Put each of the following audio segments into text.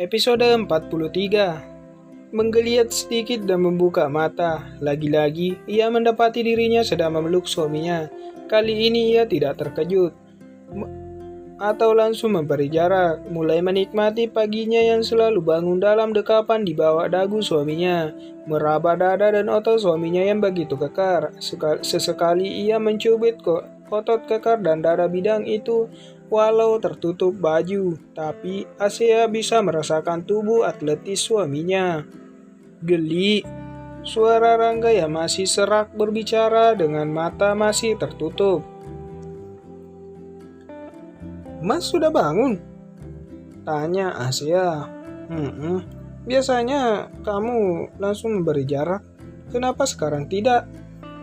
Episode 43. Menggeliat sedikit dan membuka mata. Lagi-lagi, ia mendapati dirinya sedang memeluk suaminya. Kali ini ia tidak terkejut atau langsung memberi jarak. Mulai menikmati paginya yang selalu bangun dalam dekapan di bawah dagu suaminya. Meraba dada dan otot suaminya yang begitu kekar. Sesekali ia mencubit otot kekar dan dada bidang itu walau tertutup baju. Tapi Asia bisa merasakan tubuh atletis suaminya. Geli. Suara Rangga yang masih serak berbicara dengan mata masih tertutup. "Mas sudah bangun?" tanya Asia. Biasanya kamu langsung memberi jarak. Kenapa sekarang tidak?"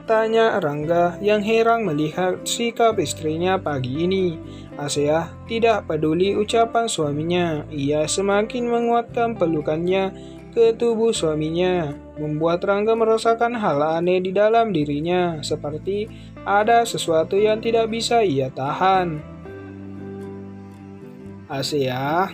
tanya Rangga yang heran melihat sikap istrinya pagi ini. Asia tidak peduli ucapan suaminya. Ia semakin menguatkan pelukannya ke tubuh suaminya, membuat Rangga merasakan hal aneh di dalam dirinya, seperti ada sesuatu yang tidak bisa ia tahan. Asia,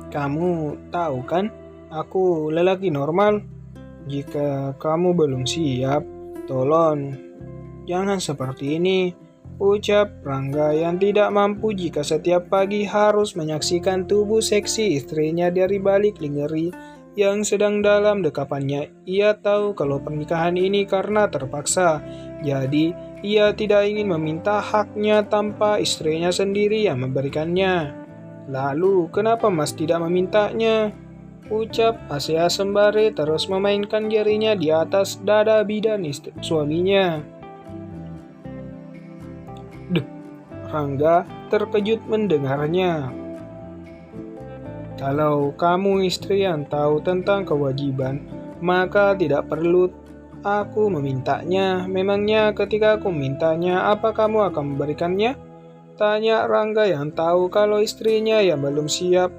kamu tahu kan, aku lelaki normal. Jika kamu belum siap, tolong jangan seperti ini, ucap Rangga yang tidak mampu jika setiap pagi harus menyaksikan tubuh seksi istrinya dari balik lingerie yang sedang dalam dekapannya. Ia tahu kalau pernikahan ini karena terpaksa, jadi ia tidak ingin meminta haknya tanpa istrinya sendiri yang memberikannya. Lalu, kenapa Mas tidak memintanya? Ucap Asia sembari terus memainkan jarinya di atas dada bidan suaminya. Duh, Rangga terkejut mendengarnya. Kalau kamu istri yang tahu tentang kewajiban, maka tidak perlu aku memintanya. Memangnya ketika aku mintanya, apa kamu akan memberikannya? Tanya Rangga yang tahu kalau istrinya yang belum siap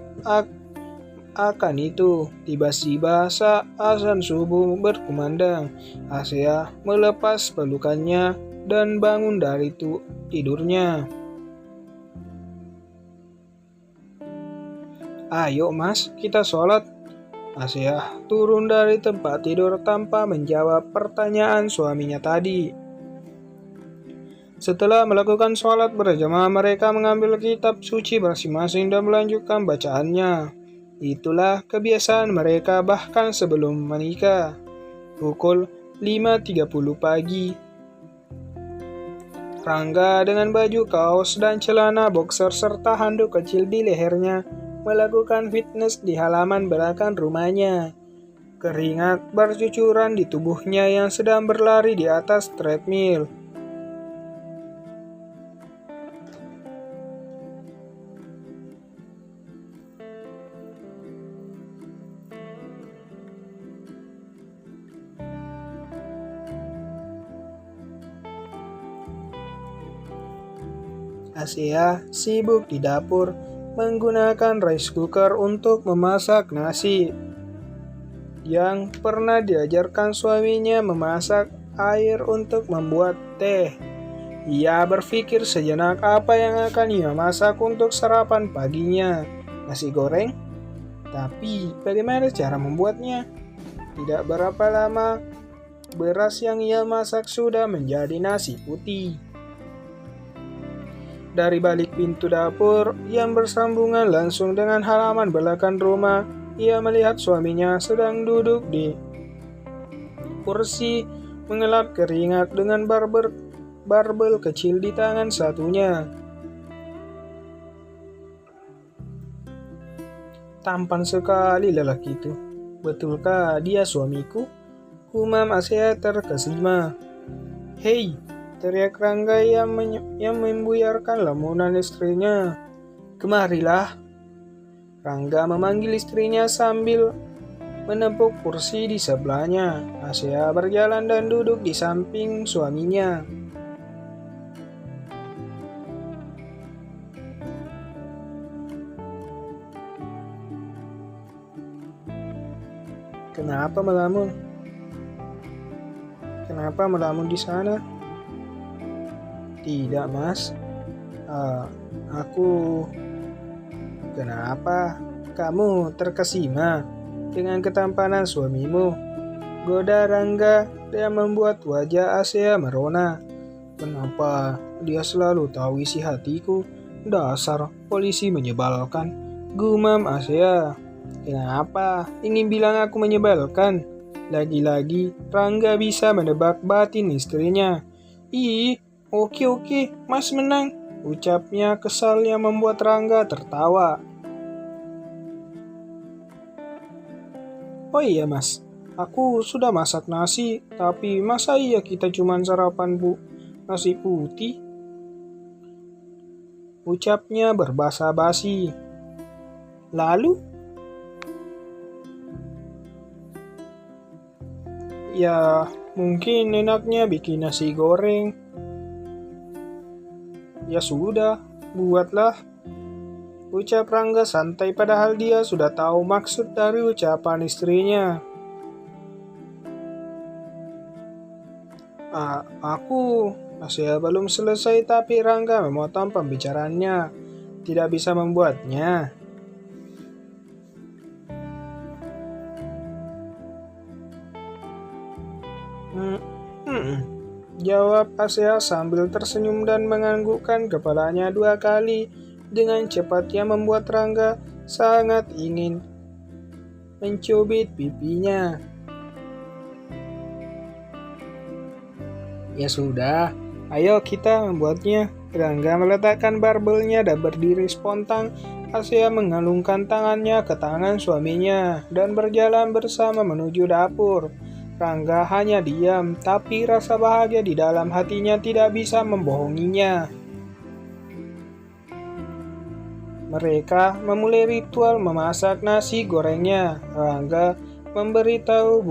akan itu. Tiba-tiba saat azan subuh berkumandang, Asia melepas pelukannya dan bangun dari tidurnya. "Ayo Mas, kita sholat." Asia turun dari tempat tidur tanpa menjawab pertanyaan suaminya tadi. Setelah melakukan sholat berjamaah, mereka mengambil kitab suci masing-masing dan melanjutkan bacaannya. Itulah kebiasaan mereka bahkan sebelum menikah. Pukul 5.30 pagi. Rangga dengan baju kaos dan celana boxer serta handuk kecil di lehernya melakukan fitness di halaman belakang rumahnya. Keringat bercucuran di tubuhnya yang sedang berlari di atas treadmill. Asia sibuk di dapur menggunakan rice cooker untuk memasak nasi. Yang pernah diajarkan suaminya memasak air untuk membuat teh. Ia berpikir sejenak apa yang akan ia masak untuk sarapan paginya. Nasi goreng? Tapi bagaimana cara membuatnya? Tidak berapa lama, beras yang ia masak sudah menjadi nasi putih. Dari balik pintu dapur yang bersambungan langsung dengan halaman belakang rumah, ia melihat suaminya sedang duduk di kursi mengelap keringat dengan barbel kecil di tangan satunya. Tampan sekali lelaki itu. Betulkah dia suamiku? Umam Asia terkesima. "Hei!" teriak Rangga yang membuyarkan lamunan istrinya. "Kemarilah." Rangga memanggil istrinya sambil menepuk kursi di sebelahnya. Asia berjalan dan duduk di samping suaminya. "Kenapa melamun?" Kenapa melamun di sana? Tidak, Mas. Aku... Kenapa? Kamu terkesima dengan ketampanan suamimu. Goda Rangga dan membuat wajah Asea merona. Kenapa dia selalu tahu isi hatiku? Dasar polisi menyebalkan. Gumam Asea. Kenapa ingin bilang aku menyebalkan? Lagi-lagi Rangga bisa menebak batin istrinya. Ih, oke, Mas menang. Ucapnya kesal yang membuat Rangga tertawa. Oh iya Mas, aku sudah masak nasi, tapi masa iya kita cuma sarapan nasi putih? Ucapnya berbahasa basi. Lalu? Ya, mungkin enaknya bikin nasi goreng. Ya sudah, buatlah. Ucap Rangga santai padahal dia sudah tahu maksud dari ucapan istrinya. Aku masih belum selesai tapi Rangga memotong pembicaraannya. Tidak bisa membuatnya. Jawab Asea sambil tersenyum dan menganggukkan kepalanya 2 kali dengan cepat yang membuat Rangga sangat ingin mencubit pipinya. Ya sudah, ayo kita membuatnya. Rangga meletakkan barbelnya dan berdiri spontan. Asea mengalungkan tangannya ke tangan suaminya dan berjalan bersama menuju dapur. Rangga hanya diam, tapi rasa bahagia di dalam hatinya tidak bisa membohonginya. Mereka memulai ritual memasak nasi gorengnya. Rangga memberitahu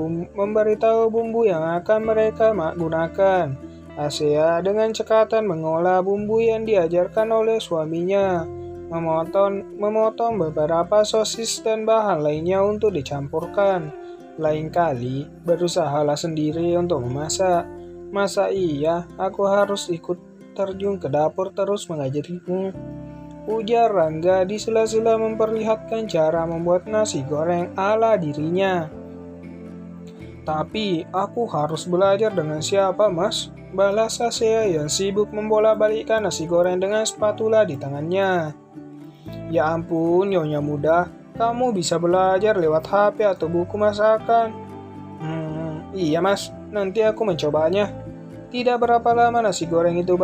bumbu yang akan mereka gunakan. Asea dengan cekatan mengolah bumbu yang diajarkan oleh suaminya, memotong beberapa sosis dan bahan lainnya untuk dicampurkan. Lain kali berusahalah sendiri untuk memasak. Masa iya aku harus ikut terjun ke dapur terus mengajarimu? Ujar Rangga di sela-sela memperlihatkan cara membuat nasi goreng ala dirinya. Tapi aku harus belajar dengan siapa, Mas? Balas Asea yang sibuk membolak-balikkan nasi goreng dengan spatula di tangannya. Ya ampun, Nyonya muda, kamu bisa belajar lewat HP atau buku masakan. Iya Mas, nanti aku mencobanya. Tidak berapa lama nasi goreng itu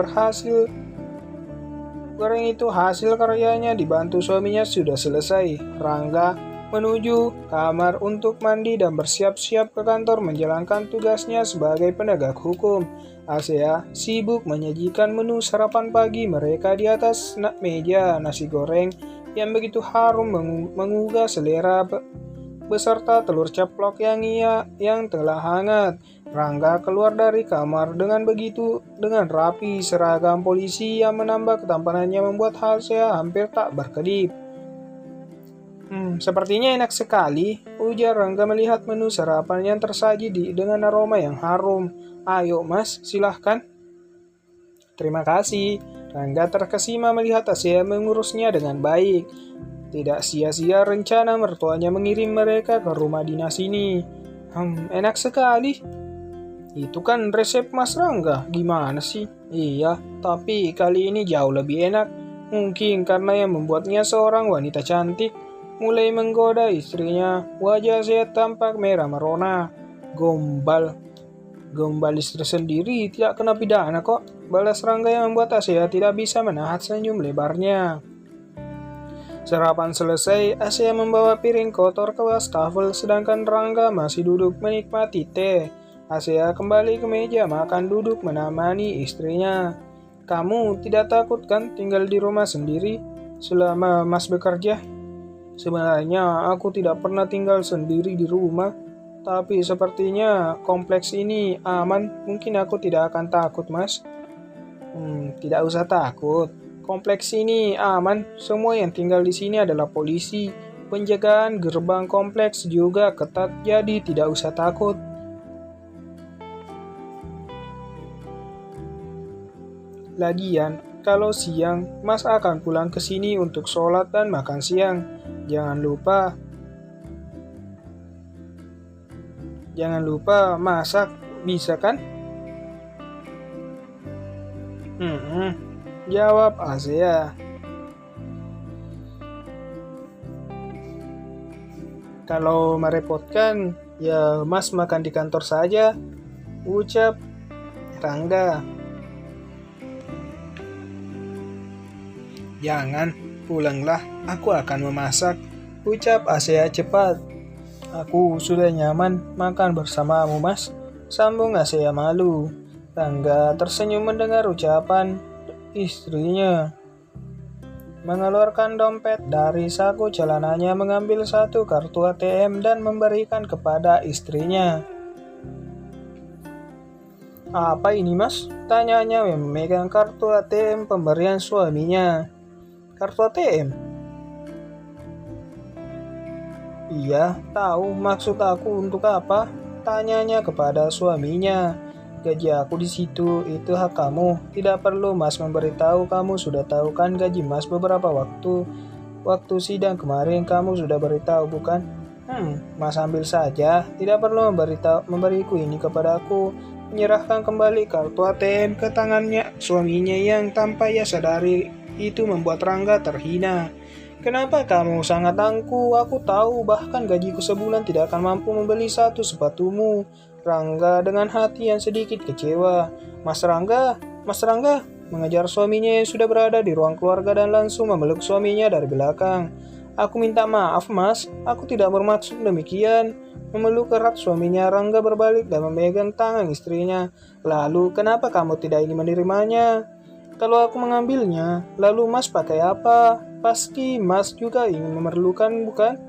hasil karyanya dibantu suaminya sudah selesai. Rangga menuju kamar untuk mandi dan bersiap-siap ke kantor menjalankan tugasnya sebagai penegak hukum. Asea sibuk menyajikan menu sarapan pagi mereka di atas meja nasi goreng yang begitu harum menggugah selera beserta telur ceplok yang telah hangat. Rangga keluar dari kamar dengan rapi seragam polisi yang menambah ketampanannya membuat Asea hampir tak berkedip. Sepertinya enak sekali, ujar Rangga melihat menu sarapan yang tersaji dengan aroma yang harum. Ayo Mas, silahkan. Terima kasih. Rangga terkesima melihat Asea mengurusnya dengan baik. Tidak sia-sia rencana mertuanya mengirim mereka ke rumah dinas ini. Enak sekali. Itu kan resep Mas Rangga, gimana sih? Iya, tapi kali ini jauh lebih enak. Mungkin karena yang membuatnya seorang wanita cantik. Mulai menggoda istrinya, wajah Asea tampak merah merona. Gombal istri sendiri tidak kena pidana kok. Balas Rangga yang membuat Asea tidak bisa menahan senyum lebarnya. Sarapan selesai, Asea membawa piring kotor ke wastafel sedangkan Rangga masih duduk menikmati teh. Asea kembali ke meja makan duduk menemani istrinya. Kamu tidak takut kan tinggal di rumah sendiri selama Mas bekerja? Sebenarnya aku tidak pernah tinggal sendiri di rumah. Tapi sepertinya kompleks ini aman, mungkin aku tidak akan takut, Mas. Tidak usah takut. Kompleks ini aman, semua yang tinggal di sini adalah polisi. Penjagaan gerbang kompleks juga ketat, jadi tidak usah takut. Lagian, kalau siang, Mas akan pulang ke sini untuk sholat dan makan siang. Jangan lupa masak, bisa kan? Hmm, jawab Asea. Kalau merepotkan, ya Mas makan di kantor saja, ucap Rangga. Jangan, pulanglah, aku akan memasak, ucap Asea cepat. Aku sudah nyaman makan bersamamu, Mas, sambung Asea malu. Rangga tersenyum mendengar ucapan istrinya. Mengeluarkan dompet dari saku celananya, mengambil satu kartu ATM dan memberikan kepada istrinya. Apa ini, Mas? Tanyanya memegang kartu ATM pemberian suaminya. Kartu ATM? Iya, tahu maksud aku untuk apa? Tanyanya kepada suaminya. Gaji aku di situ, itu hak kamu. Tidak perlu Mas memberitahu, kamu sudah tahu kan gaji Mas beberapa waktu sidang kemarin kamu sudah beritahu bukan? Mas ambil saja, tidak perlu memberiku ini kepada aku. Menyerahkan kembali kartu ATM ke tangannya suaminya yang tanpa ia sadari itu membuat Rangga terhina. Kenapa kamu sangat angku? Aku tahu bahkan gajiku sebulan tidak akan mampu membeli satu sepatumu. Rangga dengan hati yang sedikit kecewa. Mas Rangga, mengejar suaminya yang sudah berada di ruang keluarga dan langsung memeluk suaminya dari belakang. Aku minta maaf Mas, aku tidak bermaksud demikian. Memeluk erat suaminya, Rangga berbalik dan memegang tangan istrinya. Lalu kenapa kamu tidak ingin menerimanya? Kalau aku mengambilnya, lalu Mas pakai apa? Pasti Mas juga ingin memerlukan bukan?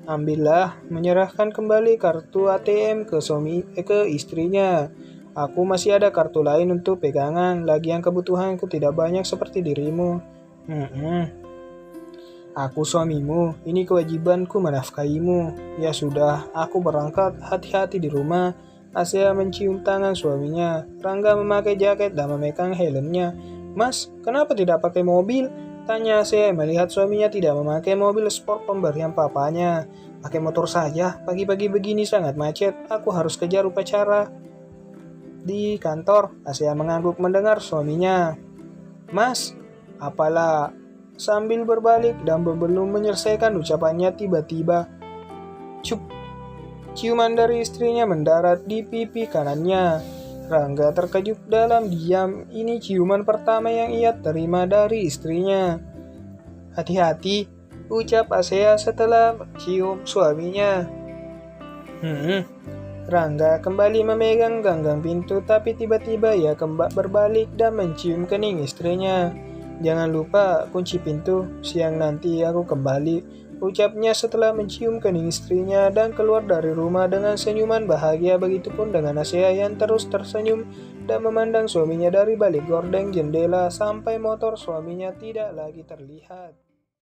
Ambillah, menyerahkan kembali kartu ATM ke istrinya. Aku masih ada kartu lain untuk pegangan, lagian kebutuhanku tidak banyak seperti dirimu. Aku suamimu, ini kewajibanku menafkahimu. Ya sudah, aku berangkat, hati-hati di rumah. Asea mencium tangan suaminya. Rangga memakai jaket dan memegang helmnya. Mas, kenapa tidak pakai mobil? Tanya Asea melihat suaminya tidak memakai mobil sport pemberian papanya. Pakai motor saja, pagi-pagi begini sangat macet. Aku harus kejar upacara di kantor. Asea mengangguk mendengar suaminya. Mas, apalah? Sambil berbalik dan belum menyelesaikan ucapannya tiba-tiba cup, ciuman dari istrinya mendarat di pipi kanannya. Rangga terkejut dalam diam. Ini ciuman pertama yang ia terima dari istrinya. Hati-hati, ucap Asea setelah cium suaminya. Rangga kembali memegang ganggang pintu, tapi tiba-tiba ia berbalik dan mencium kening istrinya. Jangan lupa kunci pintu, siang nanti aku kembali, ucapnya setelah mencium kening istrinya dan keluar dari rumah dengan senyuman bahagia. Begitupun dengan Asea yang terus tersenyum dan memandang suaminya dari balik gordeng jendela sampai motor suaminya tidak lagi terlihat.